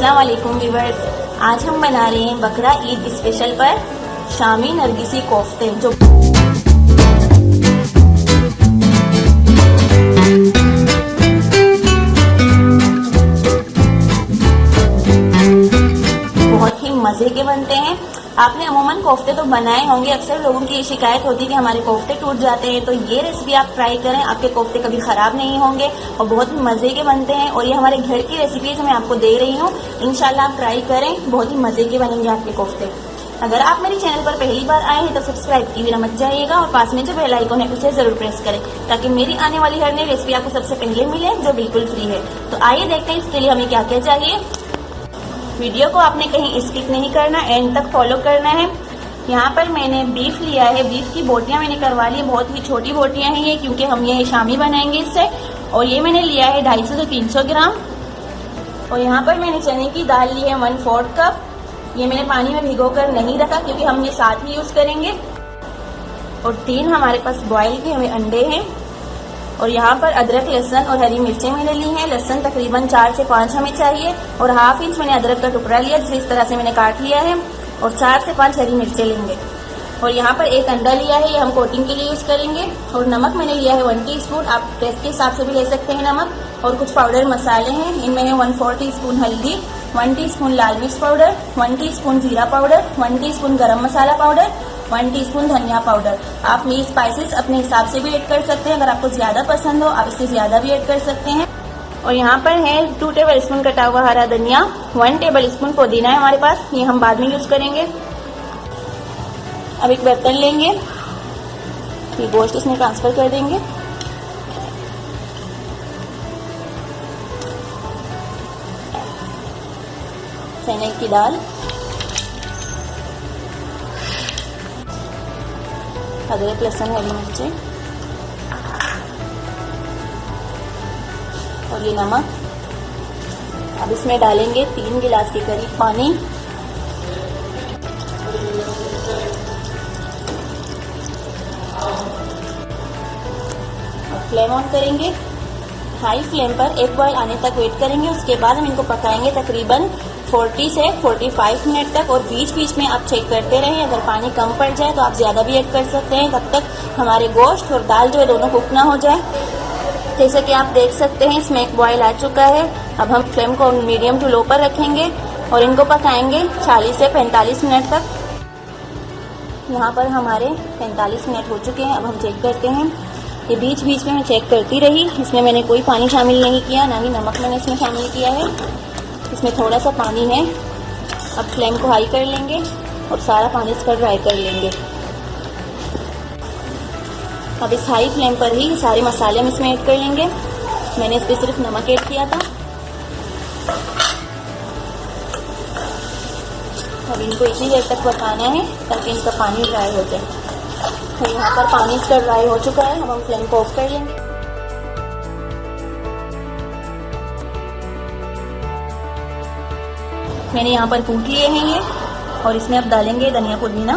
अस्सलाम वालेकुम व्यूअर्स, आज हम बना रहे हैं बकरा ईद स्पेशल पर शामी नरगिसी कोफ्ते। जो बहुत ही मजे के बनते हैं। आपने अमूमन कोफ्ते तो बनाए होंगे, अक्सर लोगों की ये शिकायत होती है कि हमारे कोफ्ते टूट जाते हैं। तो ये रेसिपी आप ट्राई करें, आपके कोफ्ते कभी खराब नहीं होंगे और बहुत ही मजे के बनते हैं। और ये हमारे घर की रेसिपी है जो मैं आपको दे रही हूँ। इंशाल्लाह आप ट्राई करें, बहुत ही मजे के बनेंगे आपके कोफ्ते। अगर आप मेरे चैनल पर पहली बार आए हैं तो सब्सक्राइब कीजिए मत जाइएगा और पास में जो बेल आइकन है उसे जरूर प्रेस करें ताकि मेरी आने वाली हर नई रेसिपी आपको सबसे पहले मिले, जो बिल्कुल फ्री है। तो आइए देखते हैं इसके लिए हमें क्या क्या चाहिए। वीडियो को आपने कहीं स्किप नहीं करना, एंड तक फॉलो करना है। यहाँ पर मैंने बीफ लिया है, बीफ की बोटियां मैंने करवा ली, बहुत ही छोटी बोटियां हैं ये, क्योंकि हम ये शामी बनाएंगे इससे। और ये मैंने लिया है 250 से 300 ग्राम। और यहाँ पर मैंने चने की दाल ली है 1/4 कप। ये मैंने पानी में भिगोकर नहीं रखा क्योंकि हम ये साथ ही यूज करेंगे। और 3 हमारे पास बॉयल के हमें अंडे हैं। और यहाँ पर अदरक, लहसुन और हरी मिर्चें मैंने ली हैं। लहसुन तकरीबन 4 से 5 हमें चाहिए। और 1/2 इंच मैंने अदरक का टुकड़ा लिया, जिसे इस तरह से मैंने काट लिया है। और 4 से 5 हरी मिर्चें लेंगे। और यहाँ पर 1 अंडा लिया है, ये हम कोटिंग के लिए यूज करेंगे। और नमक मैंने लिया है 1 टीस्पून, आप टेस्ट के हिसाब से भी ले सकते हैं नमक। और कुछ पाउडर मसाले हैं, इनमें है 1/4 टीस्पून हल्दी, 1 टीस्पून लाल मिर्च पाउडर, 1 टीस्पून जीरा पाउडर, 1 टीस्पून गरम मसाला पाउडर, 1 टीस्पून धनिया पाउडर। आप ये स्पाइसेस अपने हिसाब से भी ऐड कर सकते हैं, अगर आपको ज्यादा पसंद हो आप इससे ज्यादा भी ऐड कर सकते हैं। और यहाँ पर है 2 टेबल स्पून कटा हुआ हरा धनिया, 1 टेबल स्पून पुदीना है हमारे पास, ये हम बाद में यूज करेंगे। अब एक बर्तन लेंगे, ये गोश्त इसमें ट्रांसफर कर देंगे। चने की दाल, अदरक, लहसुन, हरी मिर्चें और ये नमक। अब इसमें डालेंगे 3 गिलास के करीब पानी। फ्लेम ऑन करेंगे, हाई फ्लेम पर एक बॉयल आने तक वेट करेंगे। उसके बाद हम इनको पकाएंगे तकरीबन 40 से 45 मिनट तक। और बीच बीच में आप चेक करते रहें, अगर पानी कम पड़ जाए तो आप ज्यादा भी ऐड कर सकते हैं, तब तक हमारे गोश्त और दाल जो है दोनों कुक ना हो जाए। जैसे कि आप देख सकते हैं इसमें एक बॉयल आ चुका है। अब हम फ्लेम को मीडियम टू लो पर रखेंगे और इनको पकाएंगे 40 से 45 मिनट तक। यहाँ पर हमारे 45 मिनट हो चुके हैं। अब हम चेक करते हैं, ये बीच बीच में मैं चेक करती रही, इसमें मैंने कोई पानी शामिल नहीं किया, ना ही नमक मैंने इसमें शामिल किया है। इसमें थोड़ा सा पानी है। अब फ्लेम को हाई कर लेंगे और सारा पानी इसका ड्राई कर लेंगे। अब इस हाई फ्लेम पर ही सारे मसाले हम इसमें ऐड कर लेंगे। मैंने इस पर सिर्फ नमक ऐड किया था। अब इनको इसी देर तक पकाना है ताकि इनका पानी ड्राई हो जाए। तो यहाँ पर पानी इसका ड्राई हो चुका है, अब हम फ्लेम को ऑफ कर लेंगे। मैंने यहाँ पर कूट लिए हैं ये, और इसमें अब डालेंगे धनिया पुदीना।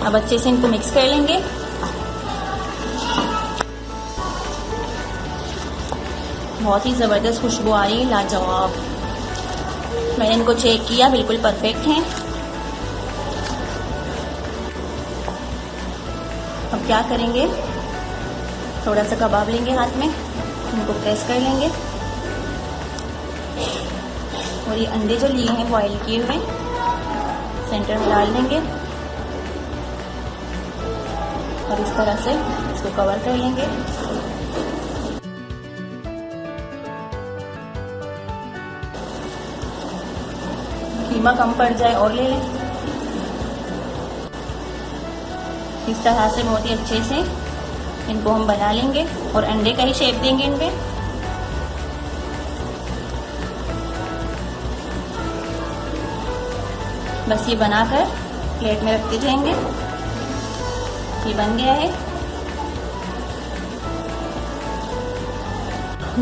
अब अच्छे से इनको मिक्स कर लेंगे। बहुत ही जबरदस्त खुशबू आ रही है, लाजवाब। मैंने इनको चेक किया, बिल्कुल परफेक्ट हैं। अब क्या करेंगे, थोड़ा सा कबाब लेंगे हाथ में, इनको प्रेस कर लेंगे। और ये अंडे जो लिए हैं बॉयल किए हुए सेंटर में डाल देंगे और इस तरह से इसको कवर कर लेंगे। कीमा कम पड़ जाए और ले लें। इस तरह से बहुत ही अच्छे से इनको हम बना लेंगे और अंडे का ही शेप देंगे इनपे। बस ये बनाकर प्लेट में रखते जाएंगे। ये बन गया है।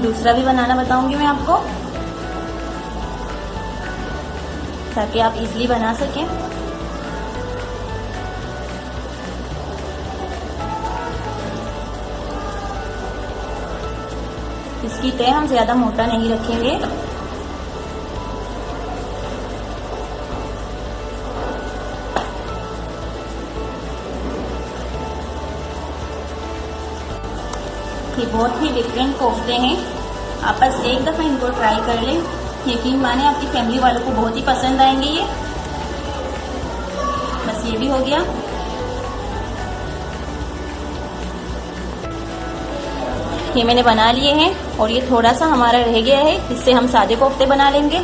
दूसरा भी बनाना बताऊंगी मैं आपको, ताकि आप इजीली बना सकें। इसकी तय हम ज़्यादा मोटा नहीं रखेंगे। ये बहुत ही डिफरेंट कोफ्ते हैं, आप बस एक दफ़ा इनको ट्राई कर लें, यकीन माने आपकी फैमिली वालों को बहुत ही पसंद आएंगे ये। बस ये भी हो गया। ये मैंने बना लिए हैं और ये थोड़ा सा हमारा रह गया है, इससे हम सादे कोफ्ते बना लेंगे।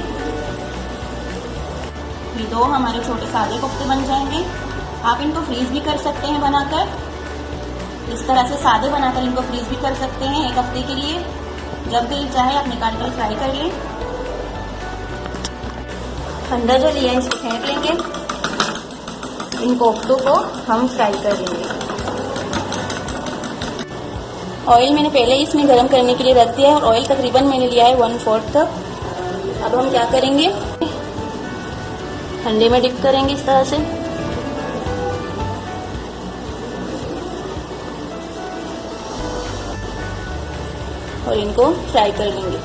ये दो हमारे छोटे सादे कोफ्ते बन जाएंगे। आप इनको फ्रीज भी कर सकते हैं बनाकर, इस तरह से सादे बनाकर इनको फ्रीज भी कर सकते हैं 1 हफ्ते के लिए। जब दिल चाहे आप निकाल कर फ्राई कर लें। ठंडा जो लिया है इसको फेंक लेंगे। इन कोफ्तों को हम फ्राई कर लेंगे। ऑयल मैंने पहले ही इसमें गर्म करने के लिए रख दिया है और ऑयल तकरीबन मैंने लिया है 1/4 कप। अब हम क्या करेंगे, ठंडे में डिप करेंगे इस तरह से। और इनको फ्राई कर लेंगे।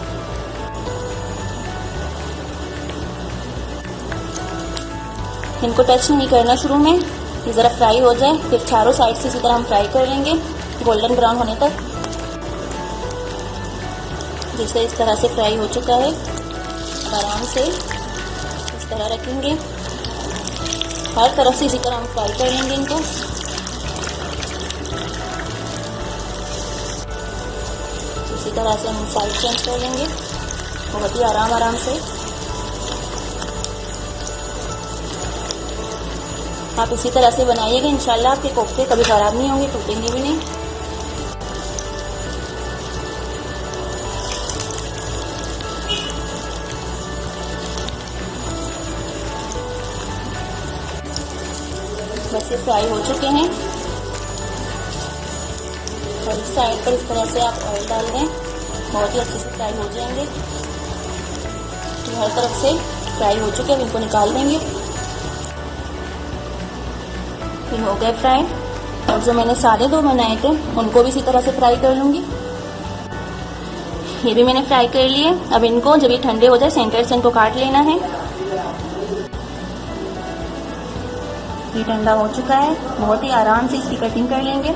इनको टच नहीं करना शुरू में, ये ज़रा फ्राई हो जाए, फिर चारों साइड से इसी तरह हम फ्राई कर लेंगे गोल्डन ब्राउन होने तक। जैसे इस तरह से फ्राई हो चुका है, अब आराम से इस तरह रखेंगे, हर तरफ से इसी तरह हम फ्राई कर लेंगे इनको। इसी तरह से हम साइड चेंज कर लेंगे बहुत ही आराम से। आप इसी तरह से बनाइएगा, इंशाल्लाह आपके कोफ्ते कभी खराब नहीं होंगे, टूटेंगे भी नहीं। बस ये फ्राई हो चुके हैं और इस साइड पर इस तरह से आप ऑयल डाल दें, बहुत ही अच्छे से फ्राई हो जाएंगे। तो हर तरफ से फ्राई हो चुके हैं, इनको निकाल देंगे। ये हो गए फ्राई। और जो मैंने सादे दो बनाए थे उनको भी इसी तरह से फ्राई कर लूँगी। ये भी मैंने फ्राई कर लिए। अब इनको जब ये ठंडे हो जाए सेंटर से इनको काट लेना है। ये ठंडा हो चुका है, बहुत ही आराम से इसकी कटिंग कर लेंगे।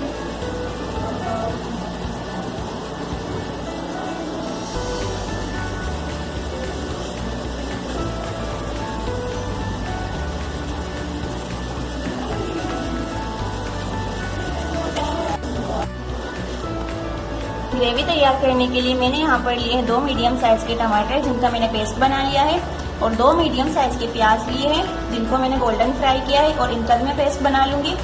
ग्रेवी तैयार करने के लिए मैंने यहाँ पर लिए हैं 2 मीडियम साइज के टमाटर जिनका मैंने पेस्ट बना लिया है, और 2 मीडियम साइज के प्याज लिए हैं जिनको मैंने गोल्डन फ्राई किया है और इनका भी मैं पेस्ट बना लूंगी।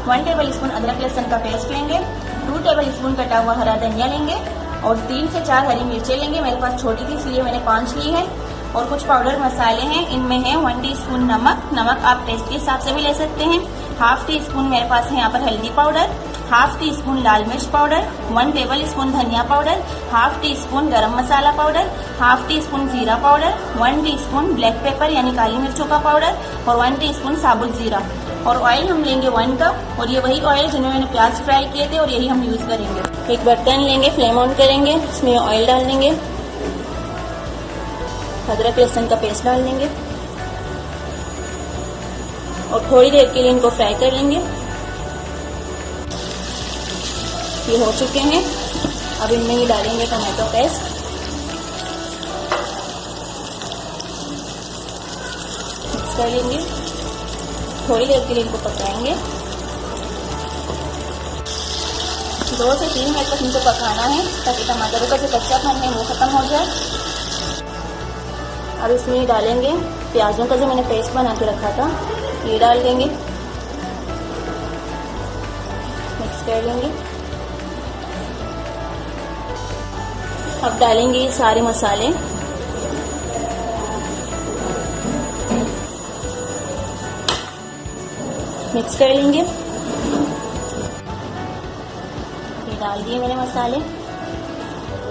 1 टेबल स्पून अदरक लहसुन का पेस्ट लेंगे, 2 टेबल स्पून कटा हुआ हरा धनिया लेंगे और 3 से 4 हरी मिर्चें लेंगे। मेरे पास छोटी थी इसलिए मैंने 5 ली है। और कुछ पाउडर मसाले हैं, इनमें है 1 टीस्पून नमक आप टेस्ट के हिसाब से भी ले सकते हैं। 1/2 टीस्पून मेरे पास है यहाँ पर हल्दी पाउडर, 1/2 टीस्पून लाल मिर्च पाउडर, 1 टेबल स्पून धनिया पाउडर, 1/2 टीस्पून गरम मसाला पाउडर, 1/2 टीस्पून जीरा पाउडर, 1 टीस्पून ब्लैक पेपर यानी काली मिर्चों का पाउडर और 1 टीस्पून साबुत जीरा। और ऑयल हम लेंगे 1 कप, और ये वही ऑयल जिनमें मैंने प्याज फ्राई किए थे और यही हम यूज करेंगे। एक बर्तन लेंगे, फ्लेम ऑन करेंगे, इसमें ऑयल डाल देंगे, अदरक लहसुन का पेस्ट डाल देंगे और थोड़ी देर के लिए इनको फ्राई कर लेंगे। ये हो चुके हैं। अब इनमें ही डालेंगे टमाटो पेस्ट, मिक्स कर लेंगे, थोड़ी देर के लिए इनको पकाएंगे। 2 से 3 मिनट तक इनको पकाना है ताकि टमाटरों का जो कच्चापन है वो खत्म हो जाए। अब इसमें डालेंगे प्याजों का जो मैंने पेस्ट बना के रखा था, ये डाल देंगे, मिक्स कर लेंगे। अब डालेंगे ये सारे मसाले, मिक्स कर लेंगे। ये डाल दिए मैंने मसाले।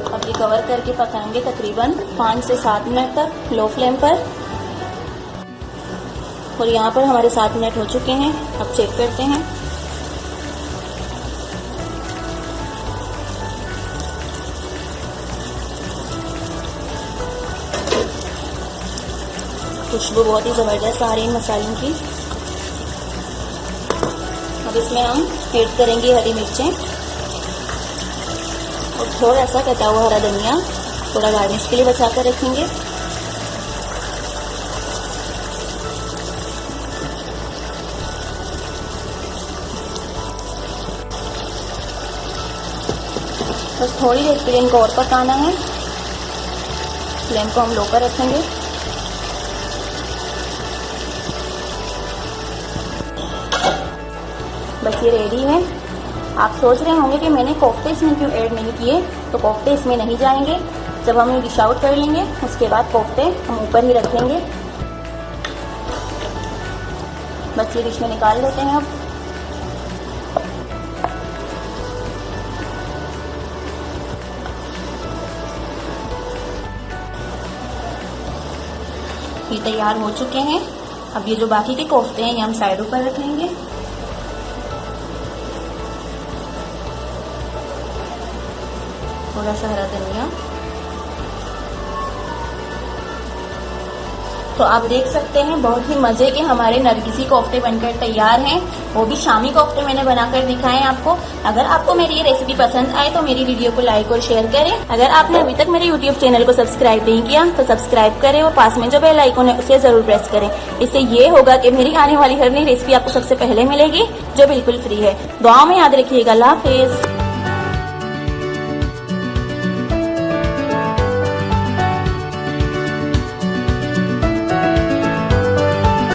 अब ये कवर करके पकाएंगे तकरीबन 5 से 7 मिनट तक लो फ्लेम पर। और यहाँ पर हमारे 7 मिनट हो चुके हैं। अब चेक करते हैं। खुशबू बहुत ही ज़बरदस्त आ रही है मसालों की। अब इसमें हम ऐड करेंगे हरी मिर्चें और थोड़ा सा कटा हुआ हरा धनिया, थोड़ा गार्निश के लिए बचा कर रखेंगे। बस थोड़ी देर के लिए इनको और पकाना है। फ्लेम को हम लो पर रखेंगे। बस ये रेडी है। आप सोच रहे होंगे कि मैंने कोफ्ते इसमें क्यों ऐड नहीं किए, तो कोफ्ते इसमें नहीं जाएंगे। जब हम ये डिश आउट कर लेंगे उसके बाद कोफ्ते हम ऊपर ही रखेंगे। बस ये डिश में निकाल लेते हैं अब। ये तैयार हो चुके हैं। अब ये जो बाकी के कोफ्ते हैं ये हम साइडों पर रख लेंगे। थोड़ा सा हरा धनिया। तो आप देख सकते हैं बहुत ही मजे के हमारे नरगिसी कोफ्ते बनकर तैयार हैं। वो भी शामी कोफ्ते मैंने बनाकर दिखाए हैं आपको। अगर आपको मेरी ये रेसिपी पसंद आए तो मेरी वीडियो को लाइक और शेयर करें। अगर आपने अभी तक मेरे यूट्यूब चैनल को सब्सक्राइब नहीं किया तो सब्सक्राइब करें और पास में जो बेल आइकन है उसे जरूर प्रेस करें। इससे ये होगा कि मेरी आने वाली हर नई रेसिपी आपको सबसे पहले मिलेगी जो बिल्कुल फ्री है। दुआ में याद रखिएगा। अल्लाह हाफिज।